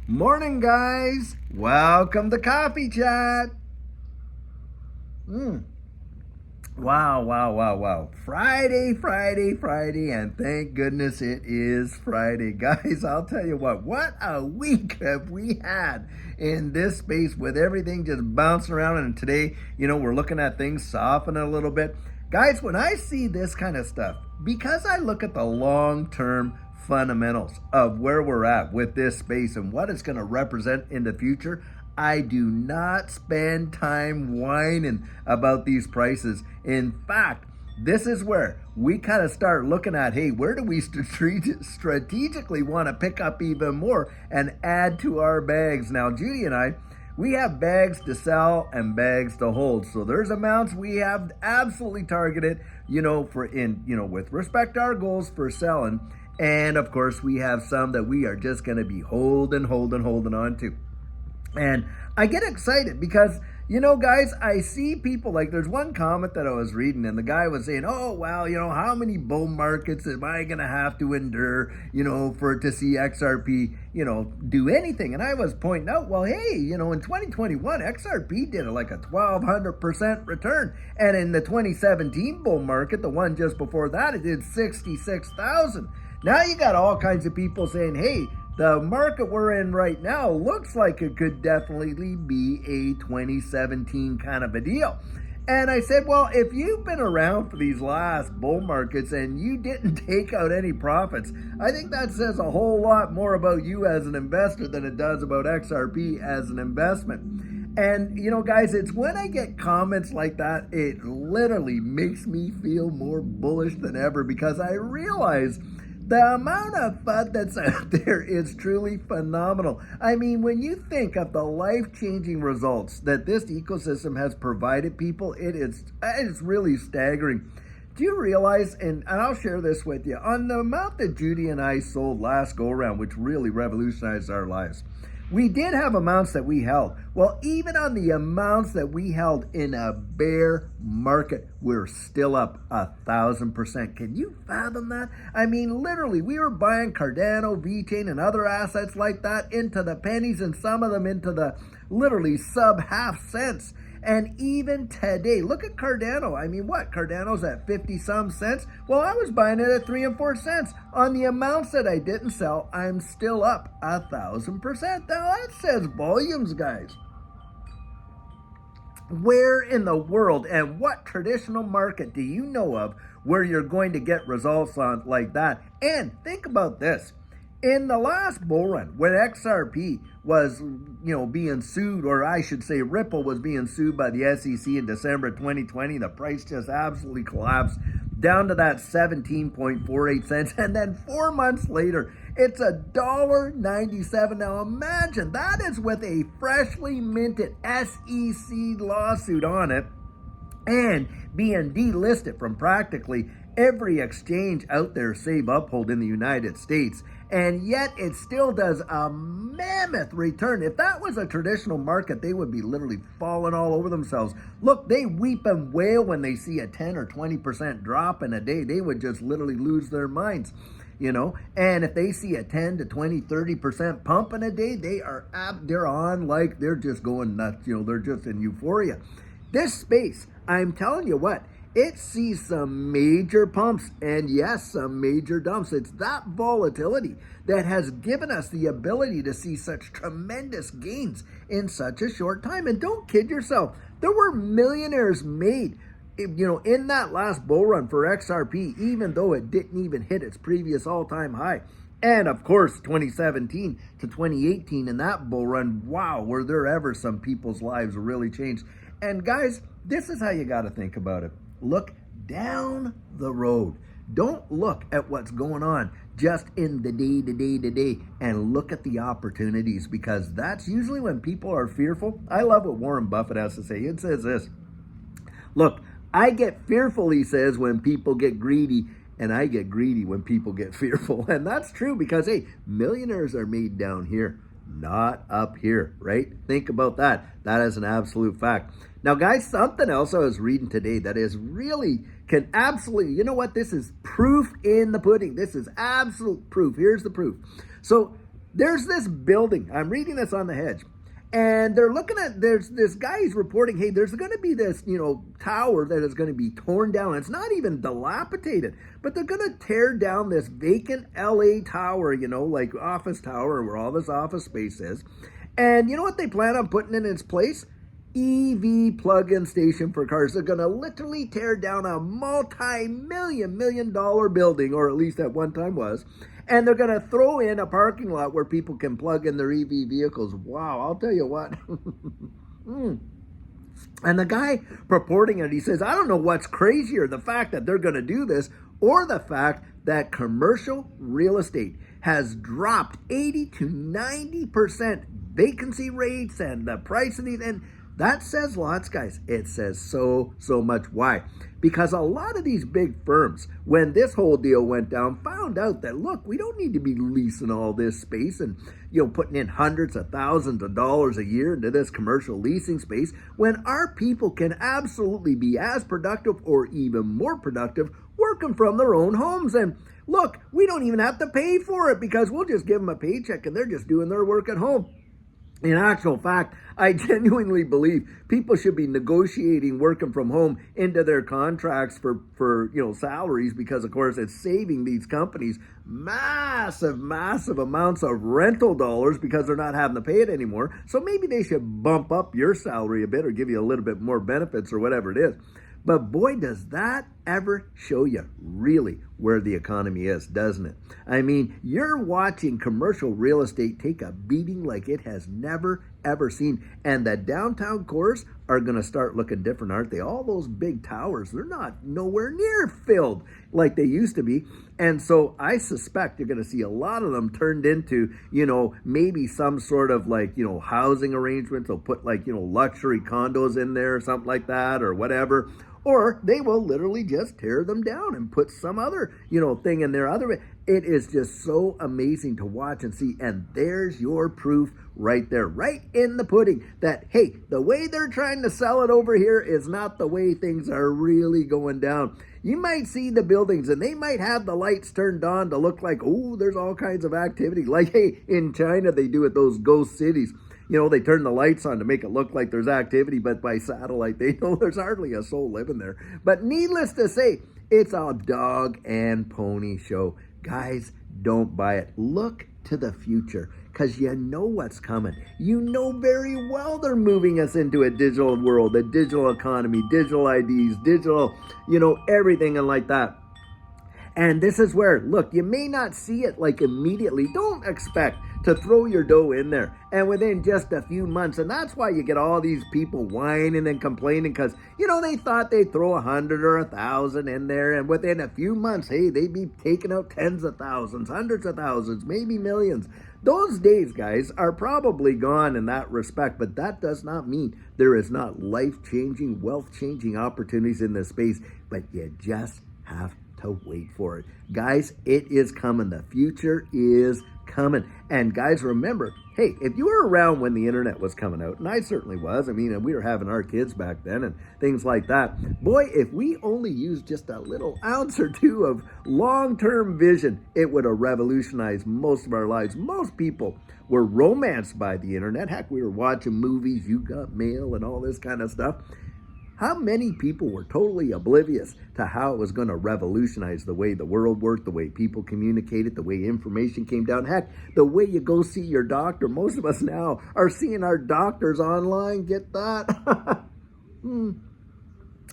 Morning, guys. Welcome to Coffee Chat. Wow. Friday, and thank goodness it is Friday. Guys, I'll tell you what a week have we had in this space with everything just bouncing around. And today, we're looking at things soften a little bit. Guys, when I see this kind of stuff, because I look at the long term fundamentals of where we're at with this space and what it's going to represent in the future, I do not spend time whining about these prices. In fact, this is where we kind of start looking at, hey, where do we strategically want to pick up even more and add to our bags? Now, Judy and I, we have bags to sell and bags to hold. So there's amounts we have absolutely targeted, with respect to our goals for selling. And of course, we have some that we are just going to be holding on to. And I get excited because, guys, I see people like there's one comment that I was reading and the guy was saying, oh, well, how many bull markets am I going to have to endure, for to see XRP, do anything? And I was pointing out, well, hey, in 2021, XRP did like a 1,200% return. And in the 2017 bull market, the one just before that, it did 66,000. Now you got all kinds of people saying, hey, the market we're in right now looks like it could definitely be a 2017 kind of a deal. And I said, well, if you've been around for these last bull markets and you didn't take out any profits, I think that says a whole lot more about you as an investor than it does about XRP as an investment. And, guys, it's when I get comments like that, it literally makes me feel more bullish than ever because I realize the amount of FUD that's out there is truly phenomenal. I mean, when you think of the life-changing results that this ecosystem has provided people, it's really staggering. Do you realize, and I'll share this with you, on the amount that Judy and I sold last go-around, which really revolutionized our lives, we did have amounts that we held. Well, even on the amounts that we held in a bear market, we're still up 1,000%. Can you fathom that? I mean, literally, we were buying Cardano, VeChain, and other assets like that into the pennies and some of them into the literally sub half cents. And even today, look at Cardano. I mean, Cardano's at 50 some cents. Well, I was buying it at 3 and 4 cents. On the amounts that I didn't sell, I'm still up 1,000%. Now that says volumes, guys. Where in the world and what traditional market do you know of where you're going to get results on like that? And think about this. In the last bull run, when XRP was, being sued, or I should say Ripple was being sued by the SEC in December 2020, the price just absolutely collapsed down to that 17.48 cents. And then 4 months later, it's $1.97. Now imagine, that is with a freshly minted SEC lawsuit on it and being delisted from practically every exchange out there save Uphold in the United States. And yet it still does a mammoth return. If that was a traditional market, they would be literally falling all over themselves. Look, they weep and wail when they see a 10 or 20% drop in a day. They would just literally lose their minds. And if they see a 10 to 20, 30% pump in a day, they're on like they're just going nuts. They're just in euphoria. This space, I'm telling you what, it sees some major pumps and yes, some major dumps. It's that volatility that has given us the ability to see such tremendous gains in such a short time. And don't kid yourself, there were millionaires made, in that last bull run for XRP, even though it didn't even hit its previous all-time high. And of course, 2017 to 2018 in that bull run, wow, were there ever some people's lives really changed. And guys, this is how you got to think about it. Look down the road. Don't look at what's going on just in the day, and look at the opportunities, because that's usually when people are fearful. I love what Warren Buffett has to say. It says this, look, I get fearful, he says, when people get greedy, and I get greedy when people get fearful. And that's true because, hey, millionaires are made down here, not up here, right? Think about that. That is an absolute fact. Now, guys, something else I was reading today that is really can absolutely, this is proof in the pudding. This is absolute proof. Here's the proof. So there's this building. I'm reading this on The Hedge. And they're looking at, there's this guy's reporting, hey, there's going to be this, tower that is going to be torn down. It's not even dilapidated, but they're going to tear down this vacant LA tower, like office tower where all this office space is. And you know what they plan on putting in its place? EV plug-in station for cars. They're going to literally tear down a multi-million dollar building, or at least at one time was, and they're going to throw in a parking lot where people can plug in their EV vehicles. Wow, I'll tell you what. And the guy purporting it, he says, I don't know what's crazier, the fact that they're going to do this or the fact that commercial real estate has dropped 80 to 90% vacancy rates and the price of these. And that says lots, guys. It says so much. Why? Because a lot of these big firms, when this whole deal went down, found out that, look, we don't need to be leasing all this space and, putting in hundreds of thousands of dollars a year into this commercial leasing space when our people can absolutely be as productive or even more productive working from their own homes. And look, we don't even have to pay for it because we'll just give them a paycheck and they're just doing their work at home. In actual fact, I genuinely believe people should be negotiating working from home into their contracts for salaries, because of course it's saving these companies massive amounts of rental dollars because they're not having to pay it anymore. So maybe they should bump up your salary a bit or give you a little bit more benefits or whatever it is. But boy, does that ever show you really where the economy is, doesn't it? I mean, you're watching commercial real estate take a beating like it has never, ever seen. And the downtown cores are going to start looking different, aren't they? All those big towers, they're not nowhere near filled like they used to be. And so I suspect you're going to see a lot of them turned into, maybe some sort of housing arrangements. They'll put luxury condos in there or something like that or whatever. Or they will literally just tear them down and put some other, thing in there. It is just so amazing to watch and see. And there's your proof right there, right in the pudding, that, hey, the way they're trying to sell it over here is not the way things are really going down. You might see the buildings and they might have the lights turned on to look like, oh, there's all kinds of activity. Like, hey, in China, they do it, those ghost cities. They turn the lights on to make it look like there's activity, but by satellite, they know there's hardly a soul living there. But needless to say, it's a dog and pony show. Guys, don't buy it. Look to the future, because you know what's coming. You know very well they're moving us into a digital world, a digital economy, digital IDs, digital, everything and like that. And this is where, look, you may not see it immediately. Don't expect to throw your dough in there and within just a few months. And that's why you get all these people whining and complaining because, they thought they'd throw 100 or 1,000 in there. And within a few months, hey, they'd be taking out tens of thousands, hundreds of thousands, maybe millions. Those days, guys, are probably gone in that respect, but that does not mean there is not life-changing, wealth-changing opportunities in this space, but you just have to wait for it. Guys, it is coming. The future is coming. And guys, remember, hey, if you were around when the internet was coming out, and I certainly was, we were having our kids back then and things like that. Boy, if we only used just a little ounce or two of long-term vision, it would have revolutionized most of our lives. Most people were romanced by the internet. Heck, we were watching movies, You Got Mail, and all this kind of stuff. How many people were totally oblivious to how it was going to revolutionize the way the world worked, the way people communicated, the way information came down? Heck, the way you go see your doctor. Most of us now are seeing our doctors online. Get that?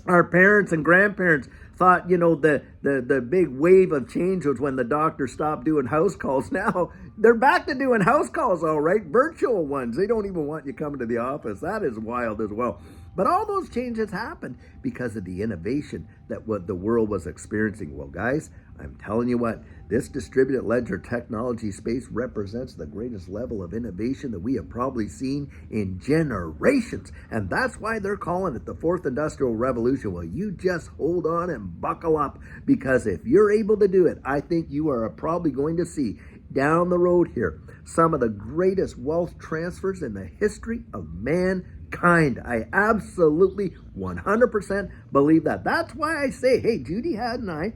Our parents and grandparents thought, the big wave of change was when the doctor stopped doing house calls. Now they're back to doing house calls, all right, virtual ones. They don't even want you coming to the office. That is wild as well. But all those changes happened because of the innovation that what the world was experiencing. Well, guys, I'm telling you what, this distributed ledger technology space represents the greatest level of innovation that we have probably seen in generations. And that's why they're calling it the fourth industrial revolution. Well, you just hold on and buckle up, because if you're able to do it, I think you are probably going to see down the road here some of the greatest wealth transfers in the history of mankind. I absolutely 100% believe that. That's why I say, hey, Judy had and I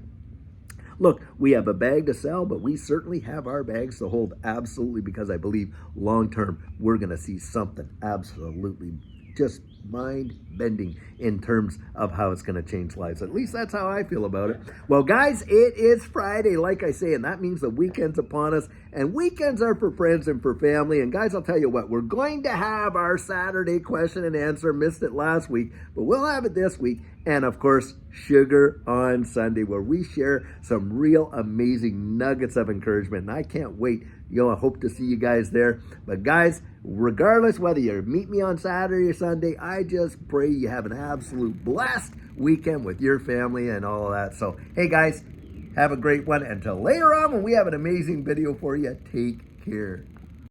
Look, we have a bag to sell, but we certainly have our bags to hold, absolutely, because I believe long term we're going to see something absolutely just mind-bending in terms of how it's going to change lives. At least that's how I feel about it. Well, guys, it is Friday, like I say, and that means the weekend's upon us, and weekends are for friends and for family. And guys, I'll tell you what, we're going to have our Saturday question and answer. Missed it last week, but we'll have it this week. And of course, Sugar on Sunday, where we share some real amazing nuggets of encouragement. And I can't wait. I hope to see you guys there. But guys, regardless whether you meet me on Saturday or Sunday, I just pray you have an absolute blessed weekend with your family and all of that. So, hey guys, have a great one. Until later on when we have an amazing video for you, take care.